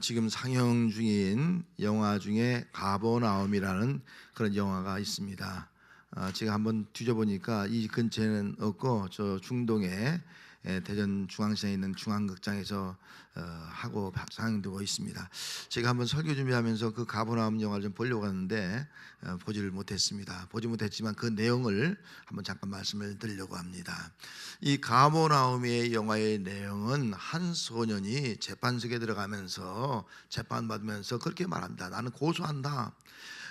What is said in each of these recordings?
지금 상영 중인 영화 중에 가버나움이라는 그런 영화가 있습니다. 제가 한번 뒤져보니까 이 근처에는 없고 저 중동에 대전 중앙시장에 있는 중앙극장에서 하고 상영되고 있습니다. 제가 한번 설교 준비하면서 그 가버나움 영화를 좀 보려고 하는데 보지를 못했습니다. 보지 못했지만 그 내용을 한번 잠깐 말씀을 드리려고 합니다. 이 가버나움의 영화의 내용은 한 소년이 재판석에 들어가면서 재판받으면서 그렇게 말합니다. 나는 고소한다.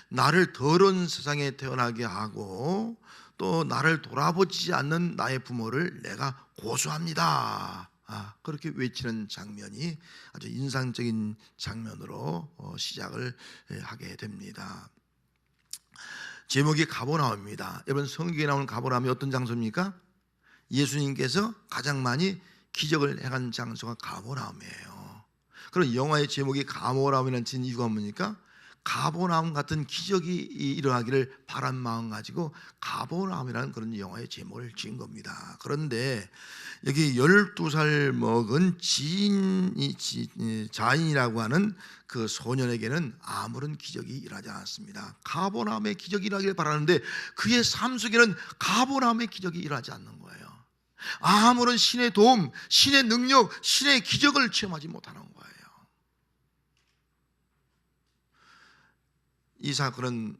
나를 더러운 세상에 태어나게 하고 또 나를 돌아보지 않는 나의 부모를 내가 고소합니다. 그렇게 외치는 장면이 아주 인상적인 장면으로 시작을 하게 됩니다. 제목이 가버나움입니다. 여러분, 성경에 나오는 가버나움이 어떤 장소입니까? 예수님께서 가장 많이 기적을 행한 장소가 가버나움이에요. 그런 영화의 제목이 가버나움이라는 이유가 뭡니까? 가버나움 같은 기적이 일어나기를 바란 마음 가지고 가버나움이라는 그런 영화의 제목을 지은 겁니다. 그런데 여기 12살 먹은 자인이라고 하는 그 소년에게는 아무런 기적이 일어나지 않았습니다. 가버나움의 기적이 일어나기를 바라는데 그의 삶 속에는 가버나움의 기적이 일어나지 않는 거예요. 아무런 신의 도움, 신의 능력, 신의 기적을 체험하지 못하는 거예요. 이 사건은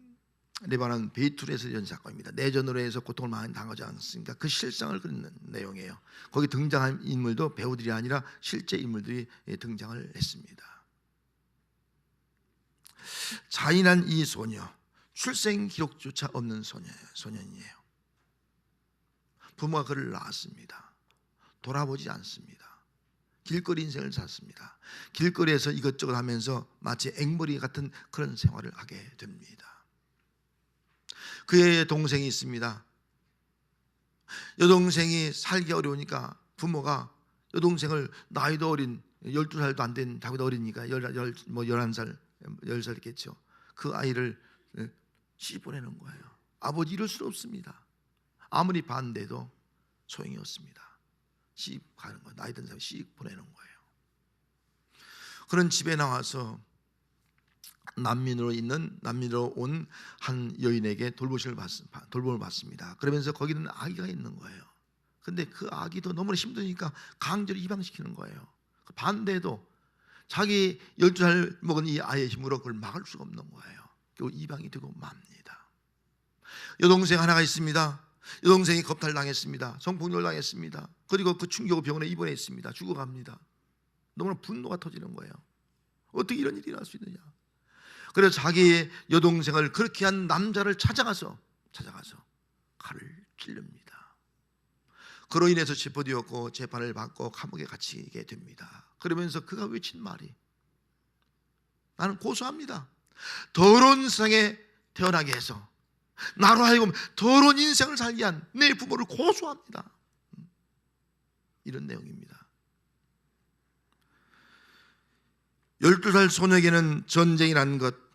레바논 베이툴에서 일어난 사건입니다. 내전으로 해서 고통을 많이 당하지 않습니까? 그 실상을 그리는 내용이에요. 거기 등장한 인물도 배우들이 아니라 실제 인물들이 등장을 했습니다. 잔인한 이 소녀, 출생 기록조차 없는 소년이에요. 부모가 그를 낳았습니다. 돌아보지 않습니다. 길거리 인생을 샀습니다. 길거리에서 이것저것 하면서 마치 앵벌이 같은 그런 생활을 하게 됩니다. 그의 동생이 있습니다. 여동생이 살기 어려우니까 부모가 여동생을 나이도 어린 12살도 안 된 자기도 어리니까 11살, 10살이겠죠. 그 아이를 시집 보내는 거예요. 아버지 이럴 수 없습니다. 아무리 반대도 소용이 없습니다. 시집 가는 거예요. 나이 든 사람이 시집 보내는 거예요. 그런 집에 나와서 난민으로 온 한 여인에게 돌봄을 받습니다. 그러면서 거기는 아기가 있는 거예요. 근데 그 아기도 너무나 힘드니까 강제로 입양시키는 거예요. 반대도 자기 12살 먹은 이 아이의 힘으로 그걸 막을 수가 없는 거예요. 결국 입양이 되고 맙니다. 여동생 하나가 있습니다. 여동생이 겁탈당했습니다. 성폭력을 당했습니다. 그리고 그 충격으로 병원에 입원했습니다. 죽어갑니다. 너무나 분노가 터지는 거예요. 어떻게 이런 일이 날 수 있느냐. 그래서 자기의 여동생을 그렇게 한 남자를 찾아가서 칼을 찔릅니다. 그로 인해서 체포되었고 재판을 받고 감옥에 갇히게 됩니다. 그러면서 그가 외친 말이, 나는 고소합니다. 더러운 세상에 태어나게 해서 나로 하여금 더러운 인생을 살게 한 내 부모를 고소합니다. 이런 내용입니다. 12살 소녀에게는 전쟁이라는 것,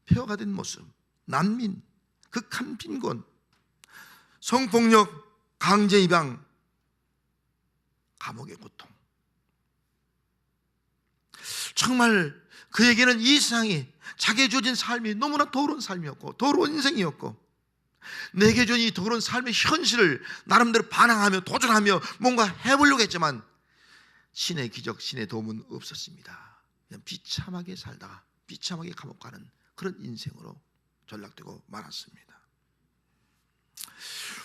폐허가 된 모습, 난민, 극한 빈곤, 성폭력, 강제 입양, 감옥의 고통. 정말 그에게는 이 세상이 자기에 주어진 삶이 너무나 더러운 삶이었고 더러운 인생이었고, 내게 주어진 이 더러운 삶의 현실을 나름대로 반항하며 도전하며 뭔가 해보려고 했지만 신의 기적, 신의 도움은 없었습니다. 그냥 비참하게 살다가 비참하게 감옥 가는 그런 인생으로 전락되고 말았습니다.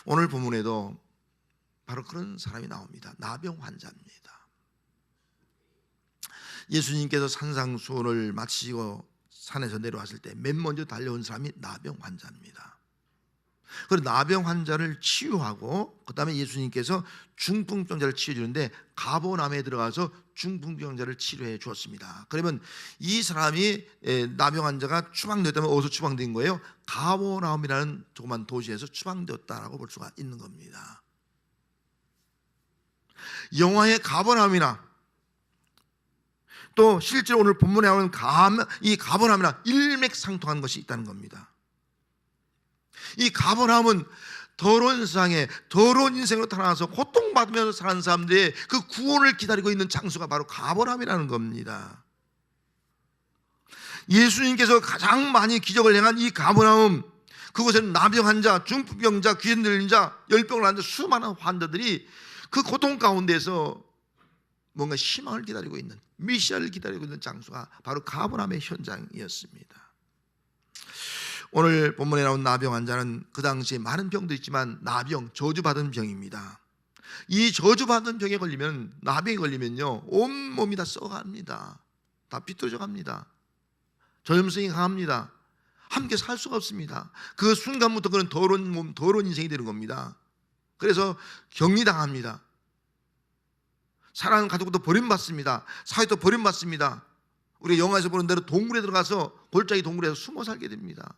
오늘 본문에도 바로 그런 사람이 나옵니다. 나병 환자입니다. 예수님께서 산상수훈을 마치고 산에서 내려왔을 때 맨 먼저 달려온 사람이 나병 환자입니다. 그리고 나병 환자를 치유하고 그 다음에 예수님께서 중풍병자를 치유해주는데 가버나움에 들어가서 중풍병자를 치료해 주었습니다. 그러면 이 사람이 나병 환자가 추방되었다면 어디서 추방된 거예요? 가버나움이라는 조그만 도시에서 추방되었다라고 볼 수가 있는 겁니다. 영화의 가버나움이나 또 실제로 오늘 본문에 나오는 이 가버나움이나 일맥상통한 것이 있다는 겁니다. 이 가버나움은 더러운 세상에 더러운 인생으로 태어나서 고통받으면서 사는 사람들의 그 구원을 기다리고 있는 장소가 바로 가버나움이라는 겁니다. 예수님께서 가장 많이 기적을 행한 이 가버나움, 그곳에는 나병 환자, 중풍병자, 귀신 들린 자, 열병을 앓는 수많은 환자들이 그 고통 가운데서 뭔가 희망을 기다리고 있는, 메시아를 기다리고 있는 장소가 바로 가버나움의 현장이었습니다. 오늘 본문에 나온 나병 환자는 그 당시에 많은 병도 있지만 나병, 저주받은 병입니다. 이 저주받은 병에 걸리면, 나병에 걸리면요, 온몸이 다 썩어갑니다. 다 비뚤어져 갑니다. 전염성이 강합니다. 함께 살 수가 없습니다. 그 순간부터 그는 더러운 몸, 더러운 인생이 되는 겁니다. 그래서 격리당합니다. 사랑하는 가족도 버림받습니다. 사회도 버림받습니다. 우리 영화에서 보는 대로 동굴에 들어가서, 골짜기 동굴에서 숨어 살게 됩니다.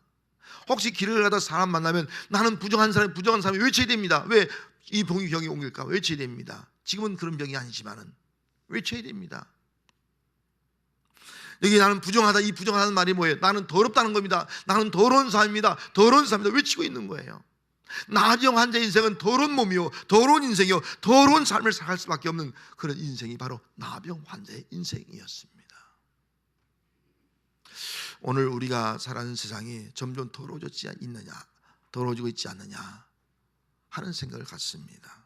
혹시 길을 가다 사람 만나면 나는 부정한 사람이 외쳐야 됩니다. 왜? 이 병이 옮길까? 외쳐야 됩니다. 지금은 그런 병이 아니지만은 외쳐야 됩니다. 여기 나는 부정하다, 이 부정하다는 말이 뭐예요? 나는 더럽다는 겁니다. 나는 더러운 사람입니다. 더러운 사람이다 외치고 있는 거예요. 나병 환자 인생은 더러운 몸이요, 더러운 인생이요, 더러운 삶을 살아갈 수밖에 없는 그런 인생이 바로 나병 환자의 인생이었습니다. 오늘 우리가 살아가는 세상이 점점 더러워지지 않느냐, 더러워지고 있지 않느냐 하는 생각을 갖습니다.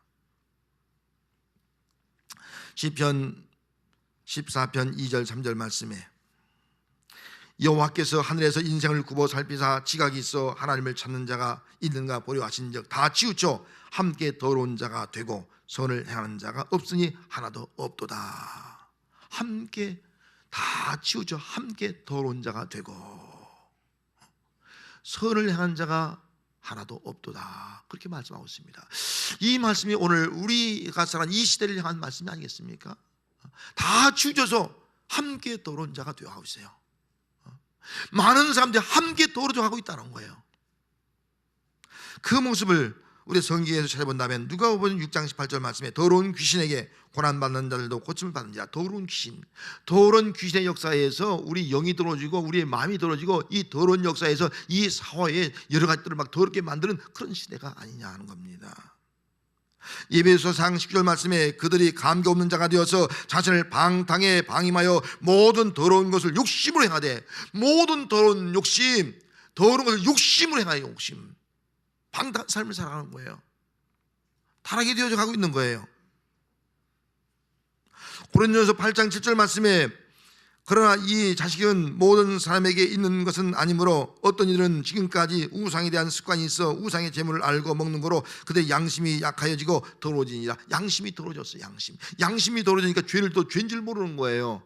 시편 14편 2절 3절 말씀에 여호와께서 하늘에서 인생을 굽어 살피사 지각이 있어 하나님을 찾는 자가 있는가 보려 하신즉 다 치우쳐 함께 더러운 자가 되고 선을 행하는 자가 없으니 하나도 없도다. 함께 다 치우쳐 함께 더러운 자가 되고 선을 행하는 자가 하나도 없도다. 그렇게 말씀하고 있습니다. 이 말씀이 오늘 우리가 살아가는 이 시대를 향한 말씀이 아니겠습니까? 다 치우쳐서 함께 더러운 자가 되어 가고 있어요. 많은 사람들이 함께 더러워져 가고 있다는 거예요. 그 모습을 우리 성경에서 찾아본다면 누가복음 6장 18절 말씀에 더러운 귀신에게 고난받는 자들도 고침을 받는 자, 더러운 귀신의 역사에서 우리 영이 더러워지고 우리의 마음이 더러워지고 이 더러운 역사에서 이 사회에 여러 가지들을 막 더럽게 만드는 그런 시대가 아니냐 하는 겁니다. 에베소서 10절 말씀에 그들이 감기 없는 자가 되어서 자신을 방탕에 방임하여 모든 더러운 것을 욕심으로 행하되, 모든 더러운 욕심, 더러운 것을 욕심으로 행하여 욕심, 방탕한 삶을 살아가는 거예요. 타락이 되어져 가고 있는 거예요. 고린도전서 8장 7절 말씀에 그러나 이 자식은 모든 사람에게 있는 것은 아니므로 어떤 이들은 지금까지 우상에 대한 습관이 있어 우상의 재물을 알고 먹는 거로 그들의 양심이 약하여지고 더러워지니라. 양심이 더러워졌어요. 양심이 더러워지니까 죄를 또 죄인 줄 모르는 거예요.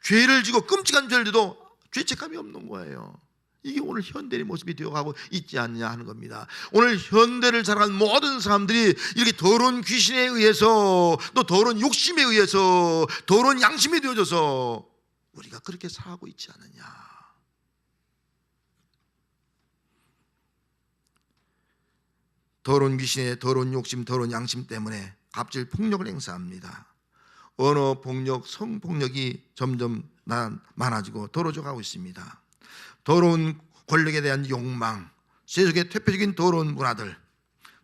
죄를 지고 끔찍한 죄를 지도 죄책감이 없는 거예요. 이게 오늘 현대의 모습이 되어가고 있지 않냐 하는 겁니다. 오늘 현대를 살아가는 모든 사람들이 이렇게 더러운 귀신에 의해서, 또 더러운 욕심에 의해서, 더러운 양심이 되어져서 우리가 그렇게 살아가고 있지 않느냐. 더러운 귀신의 더러운 욕심, 더러운 양심 때문에 갑질 폭력을 행사합니다. 언어 폭력, 성폭력이 점점 많아지고 더러워져 가고 있습니다. 더러운 권력에 대한 욕망, 세속의 대표적인 더러운 문화들,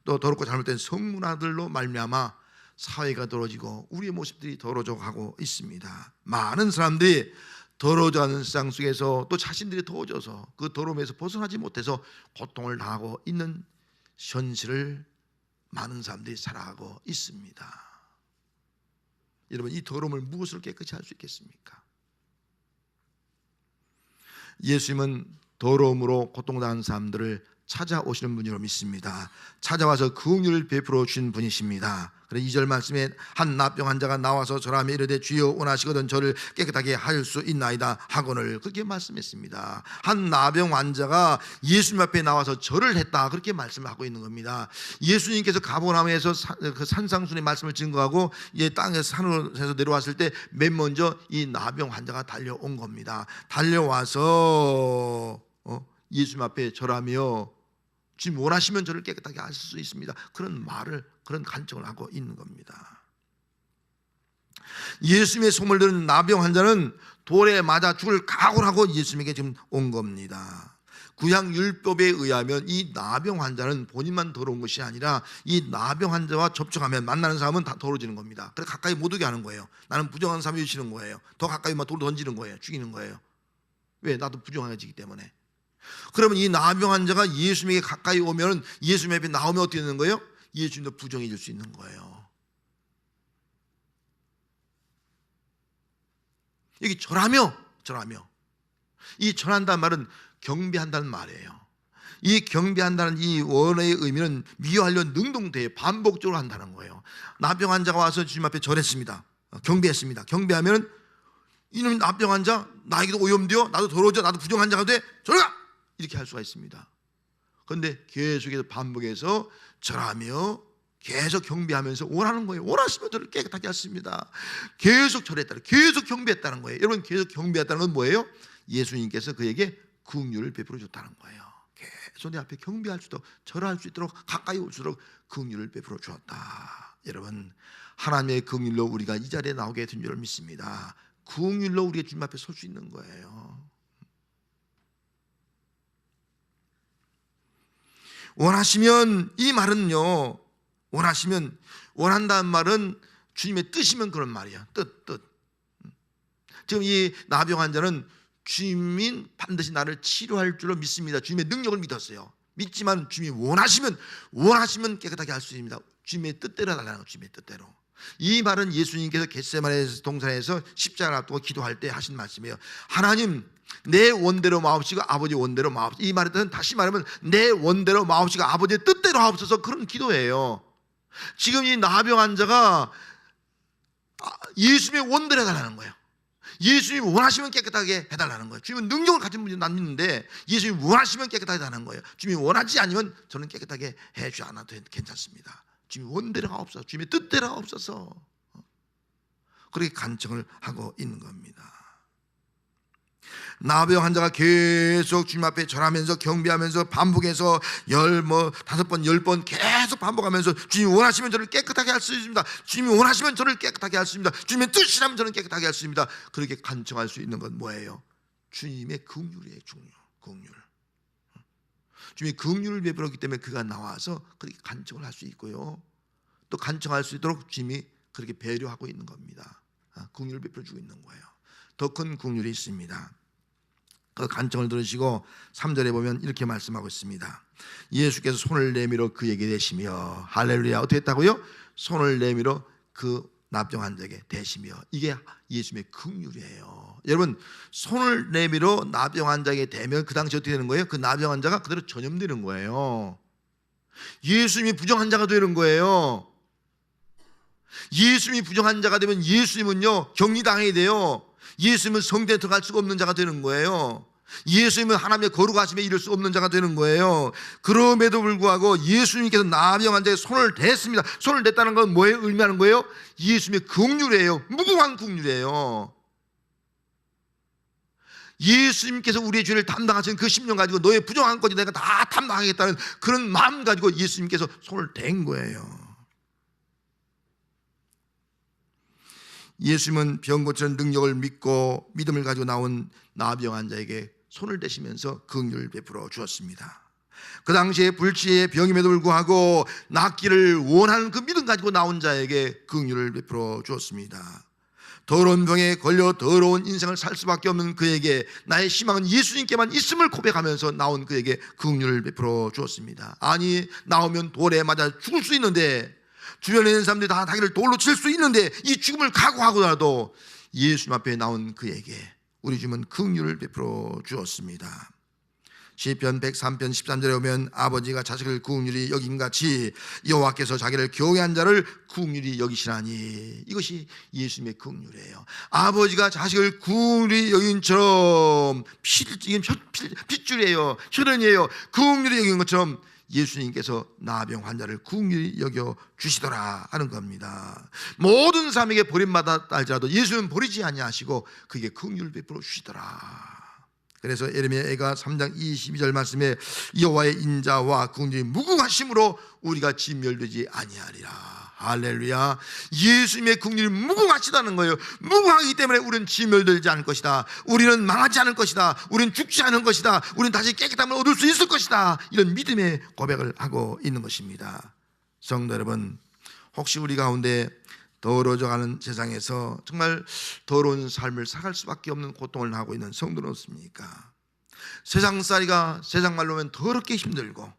또 더럽고 잘못된 성문화들로 말미암아 사회가 더러워지고 우리의 모습들이 더러워져 가고 있습니다. 많은 사람들이 더러워져가는 세상 속에서 또 자신들이 더워져서 그 더러움에서 벗어나지 못해서 고통을 당하고 있는 현실을 많은 사람들이 살아가고 있습니다. 여러분, 이 더러움을 무엇으로 깨끗이 할 수 있겠습니까? 예수님은 더러움으로 고통당한 사람들을 찾아오시는 분으로 믿습니다. 찾아와서 긍휼을 베풀어 주신 분이십니다. 그래서 2절 말씀에 한 나병 환자가 나와서 절하며 이르되 주여 원하시거든 저를 깨끗하게 할 수 있나이다 하거늘, 그렇게 말씀했습니다. 한 나병 환자가 예수님 앞에 나와서 절을 했다, 그렇게 말씀하고 있는 겁니다. 예수님께서 가버나움에서 그 산상순의 말씀을 증거하고 땅에서 산으로 내려왔을 때 맨 먼저 이 나병 환자가 달려온 겁니다. 달려와서 예수님 앞에 절하며 주님 원하시면 저를 깨끗하게 하실 수 있습니다, 그런 말을, 그런 간청을 하고 있는 겁니다. 예수님의 소문을 들은 나병 환자는 돌에 맞아 죽을 각오를 하고 예수님에게 지금 온 겁니다. 구약 율법에 의하면 이 나병 환자는 본인만 더러운 것이 아니라 이 나병 환자와 접촉하면 만나는 사람은 다 더러워지는 겁니다. 그래서 가까이 못 오게 하는 거예요. 나는 부정한 사람이 주시는 거예요. 더 가까이 막 돌 던지는 거예요. 죽이는 거예요. 왜? 나도 부정해지기 때문에. 그러면 이 나병 환자가 예수님에게 가까이 오면, 예수님 앞에 나오면 어떻게 되는 거예요? 예수님도 부정해질 수 있는 거예요. 여기 절하며 이 절한다는 말은 경배한다는 말이에요. 이 경배한다는 이 원어의 의미는 미워하려 능동돼요. 반복적으로 한다는 거예요. 나병 환자가 와서 주님 앞에 절했습니다. 경배했습니다. 경배하면 이놈 나병 환자, 나에게도 오염되어, 나도 더러워져, 나도 부정 환자가 돼, 절가! 이렇게 할 수가 있습니다. 그런데 계속해서 반복해서 절하며 계속 경배하면서 원하는 거예요. 원하시면 저를 깨끗하게 하십니다. 계속 절했다는, 계속 경배했다는 거예요. 여러분, 계속 경배했다는 건 뭐예요? 예수님께서 그에게 긍휼을 베풀어 줬다는 거예요. 계속 내 앞에 경배할 수 있도록, 절할 수 있도록, 가까이 올수록 긍휼을 베풀어 주었다. 여러분, 하나님의 긍휼로 우리가 이 자리에 나오게 된 줄 믿습니다. 긍휼로 우리가 주님 앞에 설 수 있는 거예요. 원하시면, 이 말은요, 원하시면, 원한다는 말은 주님의 뜻이면 그런 말이야. 뜻. 지금 이 나병 환자는 주님이 반드시 나를 치료할 줄로 믿습니다. 주님의 능력을 믿었어요. 믿지만 주님이 원하시면 깨끗하게 할 수 있습니다. 주님의 뜻대로 달라는 거예요. 주님의 뜻대로. 이 말은 예수님께서 겟세마네 동산에서 십자가를 앞두고 기도할 때 하신 말씀이에요. 하나님, 내 원대로 마옵시고 아버지 원대로 마옵시고. 이 말의 뜻은, 다시 말하면 내 원대로 마옵시고 아버지의 뜻대로 하옵소서, 그런 기도예요. 지금 이 나병 환자가 예수님의 원대로 해달라는 거예요. 예수님이 원하시면 깨끗하게 해달라는 거예요. 주님은 능력을 가진 분이 난 믿는데 예수님이 원하시면 깨끗하게 하는 거예요. 주님이 원하지 않으면 저는 깨끗하게 해주지 않아도 괜찮습니다. 주님이 원대로 하옵소서, 주님의 뜻대로 하옵소서, 그렇게 간청을 하고 있는 겁니다. 나병 환자가 계속 주님 앞에 절하면서 경배하면서 반복해서 5번 10번 계속 반복하면서 주님이 원하시면 저를 깨끗하게 할 수 있습니다. 주님이 원하시면 저를 깨끗하게 할 수 있습니다. 주님의 뜻이라면 저는 깨끗하게 할 수 있습니다. 그렇게 간청할 수 있는 건 뭐예요? 주님의 긍휼이에요. 긍휼. 주님이 긍휼을 베풀었기 때문에 그가 나와서 그렇게 간청을 할 수 있고요, 또 간청할 수 있도록 주님이 그렇게 배려하고 있는 겁니다. 긍휼을 베풀어 주고 있는 거예요. 더 큰 긍휼이 있습니다. 그 간청을 들으시고 3절에 보면 이렇게 말씀하고 있습니다. 예수께서 손을 내밀어 그에게 대시며, 할렐루야, 어떻게 했다고요? 손을 내밀어 그 나병 환자에게 대시며. 이게 예수님의 긍휼이에요. 여러분, 손을 내밀어 나병 환자에게 대면 그 당시 어떻게 되는 거예요? 그 나병 환자가 그대로 전염되는 거예요. 예수님이 부정 환자가 되는 거예요. 예수님이 부정 환자가 되면 예수님은요 격리당해야 돼요. 예수님은 성전에 들어갈 수가 없는 자가 되는 거예요. 예수님은 하나님의 거룩하심에 이를 수 없는 자가 되는 거예요. 그럼에도 불구하고 예수님께서 나병 환자의 손을 댔습니다. 손을 댔다는 건 뭐에 의미하는 거예요? 예수님의 긍휼이에요. 무궁한 긍휼이에요. 예수님께서 우리의 죄를 담당하신 그 10년 가지고 너의 부정한 것이 내가 다 담당하겠다는 그런 마음 가지고 예수님께서 손을 댄 거예요. 예수님은 병 고치는 능력을 믿고 믿음을 가지고 나온 나병 환자에게 손을 대시면서 긍휼을 베풀어 주었습니다. 그 당시에 불치의 병임에도 불구하고 낫기를 원하는 그 믿음 가지고 나온 자에게 긍휼을 베풀어 주었습니다. 더러운 병에 걸려 더러운 인생을 살 수밖에 없는 그에게 나의 희망은 예수님께만 있음을 고백하면서 나온 그에게 긍휼을 베풀어 주었습니다. 아니, 나오면 돌에 맞아 죽을 수 있는데, 주변에 있는 사람들이 다 자기를 돌로 칠 수 있는데 이 죽음을 각오하고라도 예수님 앞에 나온 그에게 우리 주님은 긍휼을 베풀어 주었습니다. 시편 103편 13절에 보면 아버지가 자식을 긍휼히 여김같이 여호와께서 자기를 경외한 자를 긍휼히 여기시라니. 이것이 예수님의 긍휼이에요. 아버지가 자식을 긍휼히 여긴처럼 핏줄이에요. 혈연이에요. 긍휼히 여긴 것처럼 예수님께서 나병 환자를 긍휼히 여겨 주시더라 하는 겁니다. 모든 사람에게 버림받았다 할지라도 예수는 버리지 아니하시고 그에게 긍휼을 베풀어 주시더라. 그래서 예레미야가 3장 22절 말씀에 여호와의 인자와 긍휼이 무궁하심으로 우리가 진멸되지 아니하리라. 할렐루야. 예수님의 긍휼이 무궁하시다는 거예요. 무궁하기 때문에 우리는 진멸되지 않을 것이다. 우리는 망하지 않을 것이다. 우리는 죽지 않을 것이다. 우리는 다시 깨끗함을 얻을 수 있을 것이다. 이런 믿음의 고백을 하고 있는 것입니다. 성도 여러분, 혹시 우리 가운데 더러워져가는 세상에서 정말 더러운 삶을 살아갈 수밖에 없는 고통을 하고 있는 성도는 없습니까? 세상살이가 세상 말로 하면 더럽게 힘들고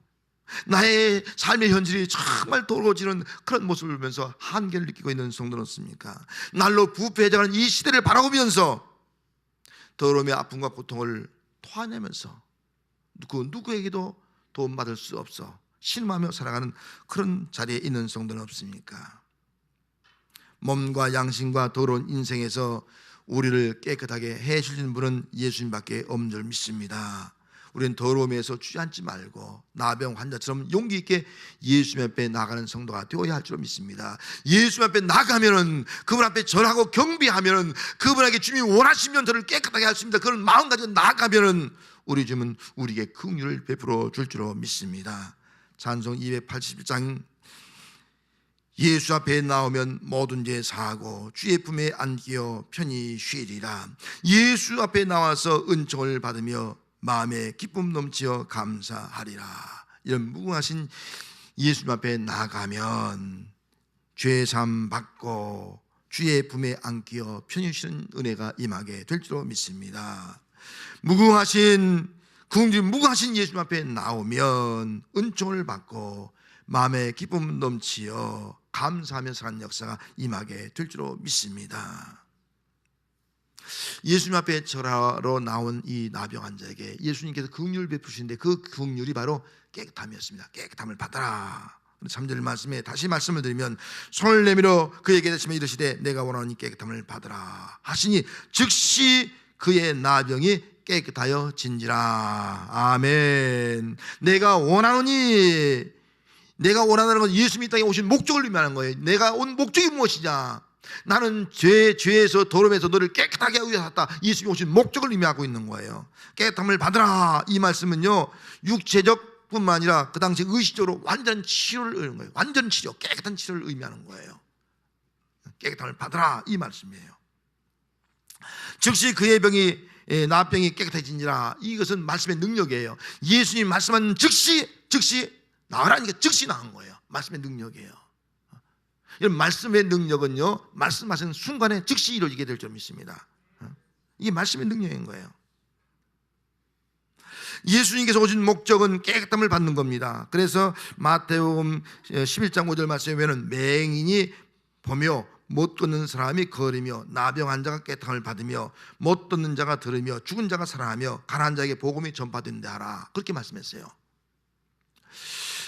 나의 삶의 현실이 정말 더러워지는 그런 모습을 보면서 한계를 느끼고 있는 성도는 없습니까? 날로 부패해져가는 이 시대를 바라보면서 더러움의 아픔과 고통을 토해내면서 그 누구에게도 도움받을 수 없어 실망하며 살아가는 그런 자리에 있는 성도는 없습니까? 몸과 양심과 더러운 인생에서 우리를 깨끗하게 해주시는 분은 예수님밖에 없는 줄 믿습니다. 우리는 더러움에서 주저앉지 말고 나병 환자처럼 용기 있게 예수님 앞에 나가는 성도가 되어야 할 줄 믿습니다. 예수님 앞에 나가면은, 그분 앞에 절하고 경배하면은, 그분에게 주님이 원하시면 저를 깨끗하게 할 수 있습니다. 그런 마음 가지고 나가면은 우리 주님은 우리에게 긍휼을 베풀어 줄 줄로 믿습니다. 찬송 281장 예수 앞에 나오면 모든 죄 사하고 주의 품에 안기어 편히 쉬리라. 예수 앞에 나와서 은총을 받으며 마음에 기쁨 넘치어 감사하리라. 이런 무궁하신 예수님 앞에 나가면 죄삼 받고 주의 품에 안기어 편히 쉬는 은혜가 임하게 될 줄로 믿습니다. 무궁하신 예수님 앞에 나오면 은총을 받고 마음에 기쁨 넘치어 감사하면서 하는 역사가 임하게 될 줄로 믿습니다. 예수님 앞에 절하러 나온 이 나병 환자에게 예수님께서 긍휼을 베푸시는데 그 긍휼이 바로 깨끗함이었습니다. 깨끗함을 받아라. 3절 말씀에 다시 말씀을 드리면 손을 내밀어 그에게 대시며 이르시되 내가 원하노니 깨끗함을 받으라 하시니 즉시 그의 나병이 깨끗하여 진지라. 아멘. 내가 원하는 건 예수님이 이 땅에 오신 목적을 의미하는 거예요. 내가 온 목적이 무엇이냐? 나는 죄에서 더러움에서 너를 깨끗하게 하기 위해서 왔다. 예수님이 오신 목적을 의미하고 있는 거예요. 깨끗함을 받으라. 이 말씀은요, 육체적 뿐만 아니라 그 당시 의식적으로 완전 치료를 의미하는 거예요. 완전 치료, 깨끗한 치료를 의미하는 거예요. 깨끗함을 받으라. 이 말씀이에요. 즉시 그의 병이 나병이 깨끗해진지라. 이것은 말씀의 능력이에요. 예수님 말씀한 즉시 나으라니까 즉시 나은 거예요. 말씀의 능력이에요. 이런 말씀의 능력은요, 말씀하시는 순간에 즉시 이루어지게 될 줄 믿습니다. 이게 말씀의 능력인 거예요. 예수님께서 오신 목적은 깨끗함을 받는 겁니다. 그래서 마태복음 11장 5절 말씀에 보면 맹인이 보며 못 걷는 사람이 걸으며 나병 환자가 깨끗함을 받으며 못 듣는 자가 들으며 죽은 자가 살아나며 가난한 자에게 복음이 전파된다 하라. 그렇게 말씀했어요.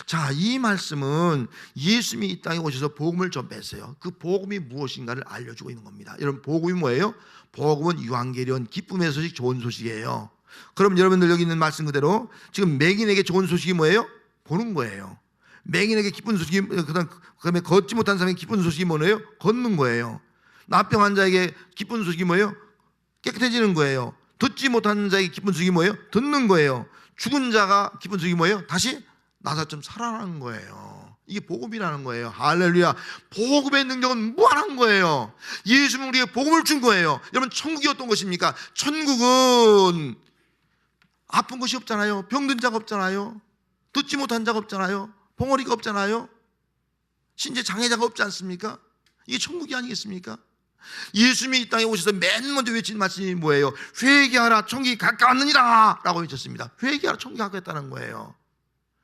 자, 이 말씀은 예수님이 이 땅에 오셔서 복음을 전파했어요. 그 복음이 무엇인가를 알려주고 있는 겁니다. 여러분, 복음이 뭐예요? 복음은 유앙게리온, 기쁨의 소식, 좋은 소식이에요. 그럼 여러분들 여기 있는 말씀 그대로 지금 맹인에게 좋은 소식이 뭐예요? 보는 거예요. 맹인에게 기쁜 소식이, 그다음에 걷지 못한 사람에게 기쁜 소식이 뭐예요? 걷는 거예요. 나병 환자에게 기쁜 소식이 뭐예요? 깨끗해지는 거예요. 듣지 못한 자에게 기쁜 소식이 뭐예요? 듣는 거예요. 죽은 자가 기쁜 소식이 뭐예요? 다시 나사처럼 살아나는 거예요. 이게 복음이라는 거예요. 할렐루야. 복음의 능력은 무한한 거예요. 예수님은 우리에게 복음을 준 거예요. 여러분, 천국이 어떤 것입니까? 천국은 아픈 것이 없잖아요. 병든 자가 없잖아요. 듣지 못한 자가 없잖아요. 봉어리가 없잖아요. 신체 장애자가 없지 않습니까? 이게 천국이 아니겠습니까? 예수님이 이 땅에 오셔서 맨 먼저 외친 말씀이 뭐예요? 회개하라, 천국이 가까웠느니라 라고 외쳤습니다. 회개하라, 천국이 가까웠다는 거예요.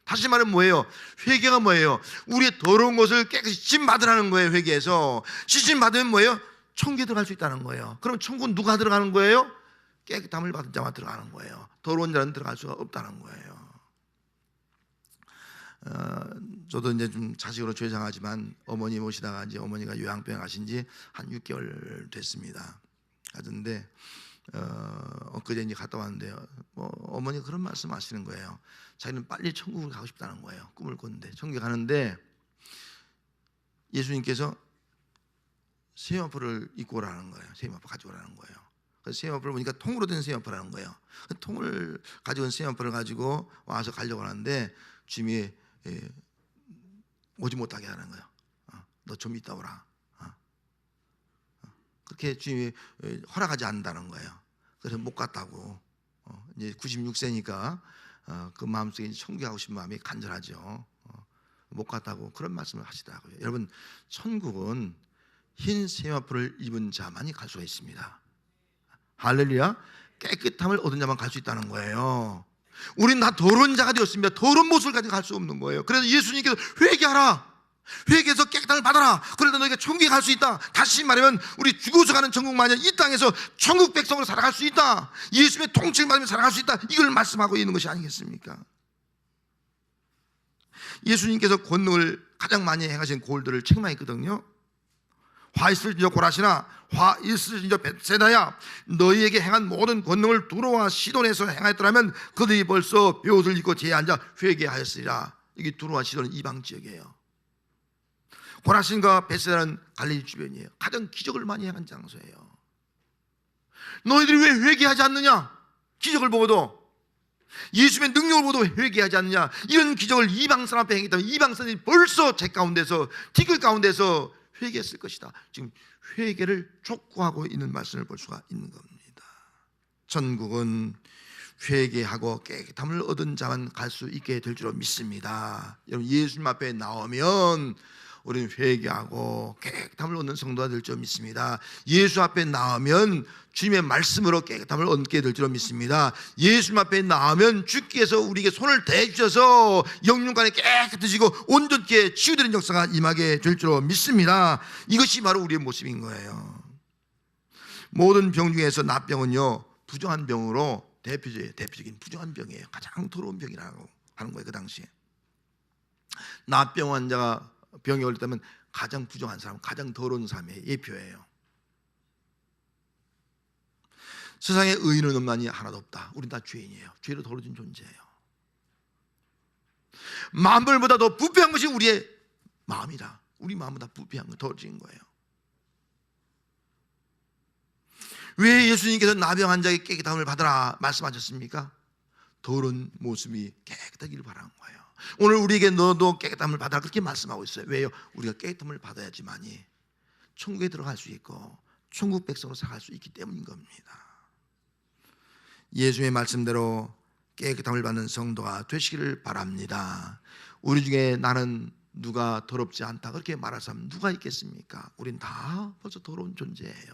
다시 말하면 뭐예요? 회개가 뭐예요? 우리의 더러운 것을 깨끗이 씻임받으라는 거예요. 회개해서 씻임받으면 뭐예요? 천국에 들어갈 수 있다는 거예요. 그럼 천국은 누가 들어가는 거예요? 깨끗함을 받은 자만 들어가는 거예요. 더러운 자는 들어갈 수가 없다는 거예요. 저도 이제 좀 자식으로 죄송하지만 어머니 모시다가 이제 어머니가 요양병 가신 지 한 6개월 됐습니다. 가는데 엊그제 이제 갔다 왔는데요. 어머니가 그런 말씀 하시는 거예요. 자기는 빨리 천국을 가고 싶다는 거예요. 꿈을 꿨는데 천국에 가는데 예수님께서 세마포를 입고 오라는 거예요. 세마포 가지고 오라는 거예요. 그래서 세마포를 보니까 통으로 된 세마포라는 거예요. 통을 가지고 온 세마포를 가지고 와서 가려고 하는데 주님이 오지 못하게 하는 거예요. 너 좀 이따 오라. 그렇게 주님이 허락하지 않는다는 거예요. 그래서 못 갔다고. 이제 96세니까 그 마음속에 천국에 가고 싶은 마음이 간절하죠. 못 갔다고 그런 말씀을 하시더라고요. 여러분, 천국은 흰 세마포를 입은 자만이 갈 수가 있습니다. 할렐루야. 깨끗함을 얻은 자만 갈 수 있다는 거예요. 우린 다 더러운 자가 되었습니다. 더러운 모습을 가지고 갈 수 없는 거예요. 그래서 예수님께서 회개하라, 회개해서 깨끗함을 받아라, 그러다 너희가 천국에 갈 수 있다. 다시 말하면 우리 죽어서 가는 천국 마냥 이 땅에서 천국 백성으로 살아갈 수 있다, 예수님의 통치를 받으며 살아갈 수 있다, 이걸 말씀하고 있는 것이 아니겠습니까? 예수님께서 권능을 가장 많이 행하신 골들을 책망했거든요. 화 있을지어 고라시나 화 있을지어 벳세다야, 너희에게 행한 모든 권능을 두로와 시돈에서 행하였더라면 그들이 벌써 벼옷을 입고 제에 앉아 회개하였으리라. 이게 두로와 시돈은 이방 지역이에요. 고라신과 벳세다는 갈릴리 주변이에요. 가장 기적을 많이 행한 장소예요. 너희들이 왜 회개하지 않느냐? 기적을 보고도, 예수님의 능력을 보고도 회개하지 않느냐? 이런 기적을 이방 사람 앞에 행했다면 이방 사람들이 벌써 제 가운데서, 티끌 가운데서 회개했을 것이다. 지금 회개를 촉구하고 있는 말씀을 볼 수가 있는 겁니다. 천국은 회개하고 깨끗함을 얻은 자만 갈 수 있게 될 줄로 믿습니다. 여러분, 예수님 앞에 나오면 우리는 회개하고 깨끗함을 얻는 성도가 될 줄 믿습니다. 예수 앞에 나오면 주님의 말씀으로 깨끗함을 얻게 될 줄 믿습니다. 예수님 앞에 나오면 주께서 우리에게 손을 대주셔서 영육간에 깨끗해지고 온전케 치유되는 역사가 임하게 될 줄 믿습니다. 이것이 바로 우리의 모습인 거예요. 모든 병 중에서 납병은요, 부정한 병으로 대표적인 부정한 병이에요. 가장 더러운 병이라고 하는 거예요. 그 당시에 납병 환자가 병에 걸렸다면 가장 부정한 사람, 가장 더러운 사람의 예표예요. 세상에 의인은 없나니 하나도 없다. 우린 다 죄인이에요. 죄로 더러워진 존재예요. 만물보다 더 부패한 것이 우리의 마음이다. 우리 마음보다 부패한 거, 더러워진 거예요. 왜 예수님께서 나병 환자에게 깨끗함을 받으라 말씀하셨습니까? 더러운 모습이 깨끗하기를 바라는 거예요. 오늘 우리에게 너도 깨끗함을 받아라, 그렇게 말씀하고 있어요. 왜요? 우리가 깨끗함을 받아야지만이 천국에 들어갈 수 있고 천국 백성으로 살아갈 수 있기 때문인 겁니다. 예수의 말씀대로 깨끗함을 받는 성도가 되시기를 바랍니다. 우리 중에 나는 누가 더럽지 않다 그렇게 말할 사람 누가 있겠습니까? 우린 다 벌써 더러운 존재예요.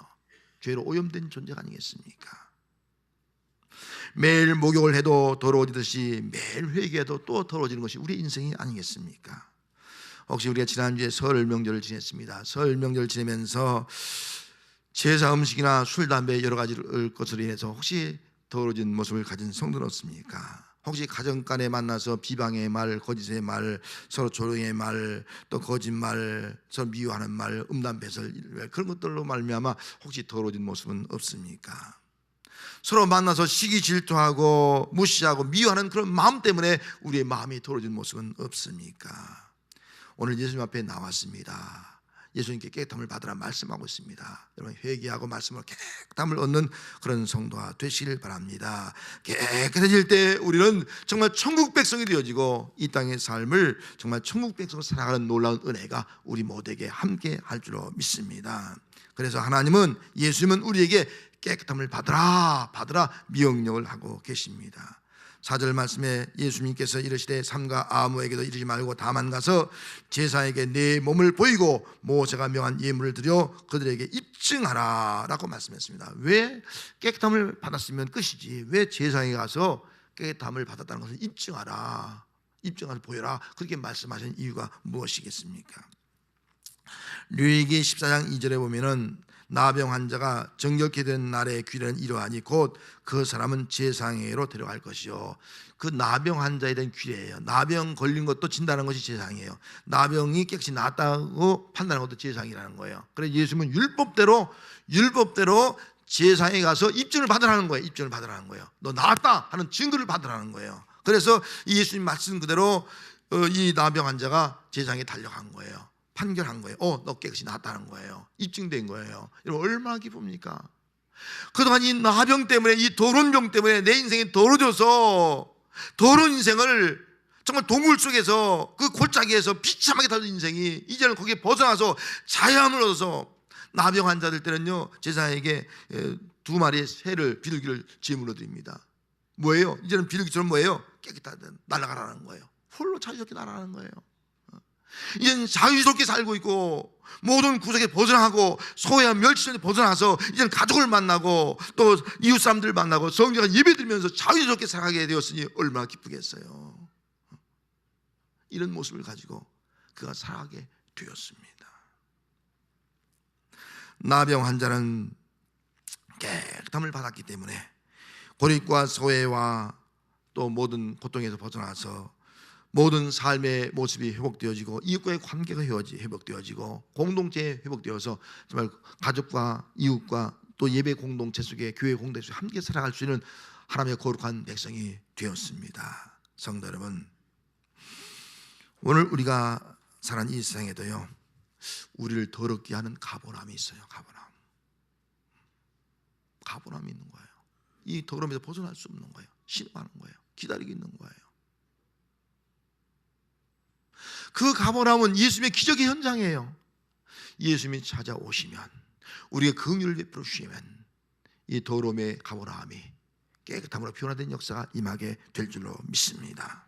죄로 오염된 존재가 아니겠습니까? 매일 목욕을 해도 더러워지듯이 매일 회개해도 또 더러워지는 것이 우리 인생이 아니겠습니까? 혹시 우리가 지난주에 설 명절을 지냈습니다. 설 명절 지내면서 제사 음식이나 술, 담배 여러 가지 것으로 인해서 혹시 더러워진 모습을 가진 성도는 없습니까? 혹시 가정 간에 만나서 비방의 말, 거짓의 말, 서로 조롱의 말, 또 거짓말, 서로 미워하는 말, 음란 배설, 그런 것들로 말미암아 혹시 더러워진 모습은 없습니까? 서로 만나서 시기 질투하고 무시하고 미워하는 그런 마음 때문에 우리의 마음이 더러워진 모습은 없습니까? 오늘 예수님 앞에 나왔습니다. 예수님께 깨끗함을 받으라 말씀하고 있습니다. 여러분, 회개하고 말씀으로 깨끗함을 얻는 그런 성도가 되시길 바랍니다. 깨끗해질 때 우리는 정말 천국 백성이 되어지고 이 땅의 삶을 정말 천국 백성으로 살아가는 놀라운 은혜가 우리 모두에게 함께 할 줄로 믿습니다. 그래서 하나님은, 예수님은 우리에게 깨끗함을 받으라 명령을 하고 계십니다. 4절 말씀에 예수님께서 이르시되 삼가 아무에게도 이르지 말고 다만 가서 제사에게 내 몸을 보이고 모세가 명한 예물을 드려 그들에게 입증하라 라고 말씀했습니다. 왜 깨끗함을 받았으면 끝이지, 왜 제사에 가서 깨끗함을 받았다는 것을 입증하라, 입증하라, 보여라, 그렇게 말씀하신 이유가 무엇이겠습니까? 류익기 14장 2절에 보면은 나병 환자가 정결케 된 날의 규례는 이러하니 곧 그 사람은 제사장에게로 데려갈 것이요. 그 나병 환자에 대한 규례예요. 나병 걸린 것도 진단하는 것이 제사장이에요. 나병이 깨끗이 낫다고 판단하는 것도 제사장이라는 거예요. 그래서 예수님은 율법대로 제사장에 가서 입증을 받으라는 거예요. 입증을 받으라는 거예요. 너 나았다 하는 증거를 받으라는 거예요. 그래서 예수님 말씀 그대로 이 나병 환자가 제사장에 달려간 거예요. 판결한 거예요. 너 깨끗이 나았다는 거예요. 입증된 거예요. 여러분, 얼마나 기쁩니까? 그동안 이 나병 때문에, 이 더러운 병 때문에 내 인생이 더러워져서 더러운 인생을 정말 동굴 속에서 그 골짜기에서 비참하게 살던 인생이 이제는 거기에 벗어나서 자유함을 얻어서, 나병 환자들 때는요 제사장에게 2마리의 새를, 비둘기를 제물로 드립니다. 뭐예요? 이제는 비둘기처럼 뭐예요? 깨끗하게 날아가라는 거예요. 홀로 자유롭게 날아가는 거예요. 이제는 자유롭게 살고 있고 모든 구석에 벗어나고 소외와 멸시에 벗어나서 이제는 가족을 만나고 또 이웃 사람들을 만나고 성경과 예배드리면서 자유롭게 살아가게 되었으니 얼마나 기쁘겠어요. 이런 모습을 가지고 그가 살아가게 되었습니다. 나병 환자는 깨끗함을 받았기 때문에 고립과 소외와 또 모든 고통에서 벗어나서 모든 삶의 모습이 회복되어지고 이웃과의 관계가 회복되어지고 공동체에 회복되어서 정말 가족과 이웃과 또 예배 공동체 속에 교회 공동체 속에 함께 살아갈 수 있는 하나님의 거룩한 백성이 되었습니다. 성도 여러분, 오늘 우리가 사는 이 세상에도요, 우리를 더럽게 하는 가보람이 있어요. 가보람이 있는 거예요. 이 더러움에서 벗어날 수 없는 거예요. 신음하는 거예요. 기다리고 있는 거예요. 그 가보람은 예수님의 기적의 현장이에요. 예수님이 찾아오시면, 우리의 긍휼을 베풀어 주시면 이 더러움의 가보람이 깨끗함으로 변화된 역사가 임하게 될 줄로 믿습니다.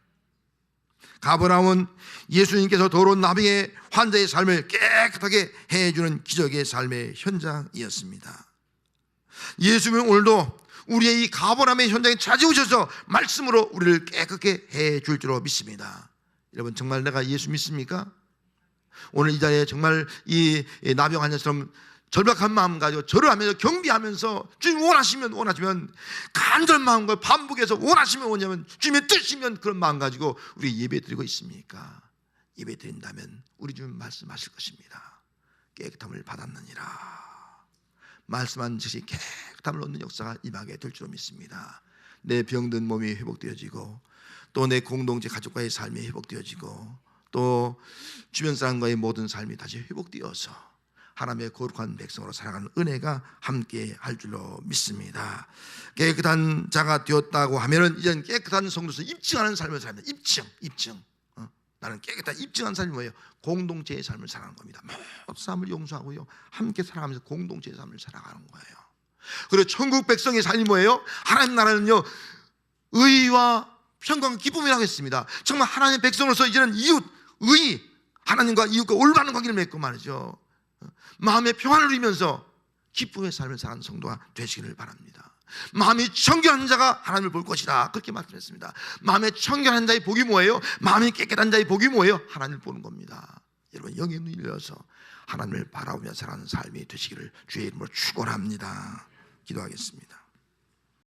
가버나움은 예수님께서 더러운 나병의 환자의 삶을 깨끗하게 해주는 기적의 삶의 현장이었습니다. 예수님은 오늘도 우리의 이 가버나움의 현장에 찾아오셔서 말씀으로 우리를 깨끗게 해줄 줄로 믿습니다. 여러분, 정말 내가 예수 믿습니까? 오늘 이 자리에 정말 이 나병 환자처럼 절박한 마음 가지고 절을 하면서 경비하면서 주님 원하시면 간절한 마음과 반복해서 원하시면 주님의 뜻이면 그런 마음 가지고 우리 예배 드리고 있습니까? 예배 드린다면 우리 주님 말씀하실 것입니다. 깨끗함을 받았느니라. 말씀한 즉시 깨끗함을 얻는 역사가 임하게 될 줄 믿습니다. 내 병든 몸이 회복되어지고 또 내 공동체 가족과의 삶이 회복되어지고 또 주변 사람과의 모든 삶이 다시 회복되어서 하나님의 거룩한 백성으로 살아가는 은혜가 함께 할 줄로 믿습니다. 깨끗한 자가 되었다고 하면은 이제는 깨끗한 성도로서 입증하는 삶을 살아야 됩니다. 입증. 나는 깨끗한 입증한 삶이 뭐예요? 공동체의 삶을 살아가는 겁니다. 모든 삶을 용서하고요, 함께 살아가면서 공동체의 삶을 살아가는 거예요. 그리고 천국 백성의 삶이 뭐예요? 하나님 나라는요, 의와 평강과 기쁨이라고 했습니다. 정말 하나님의 백성으로서 이제는 의, 하나님과 이웃과 올바른 관계를 맺고 말이죠, 마음의 평안을 누리면서 기쁨의 삶을 사는 성도가 되시기를 바랍니다. 마음이 청결한 자가 하나님을 볼 것이다, 그렇게 말씀했습니다. 마음의 청결한 자의 복이 뭐예요? 마음이 깨끗한 자의 복이 뭐예요? 하나님을 보는 겁니다. 여러분, 영의 눈이 열려서 하나님을 바라보며 살아가는 삶이 되시기를 주의 이름으로 축원합니다. 기도하겠습니다.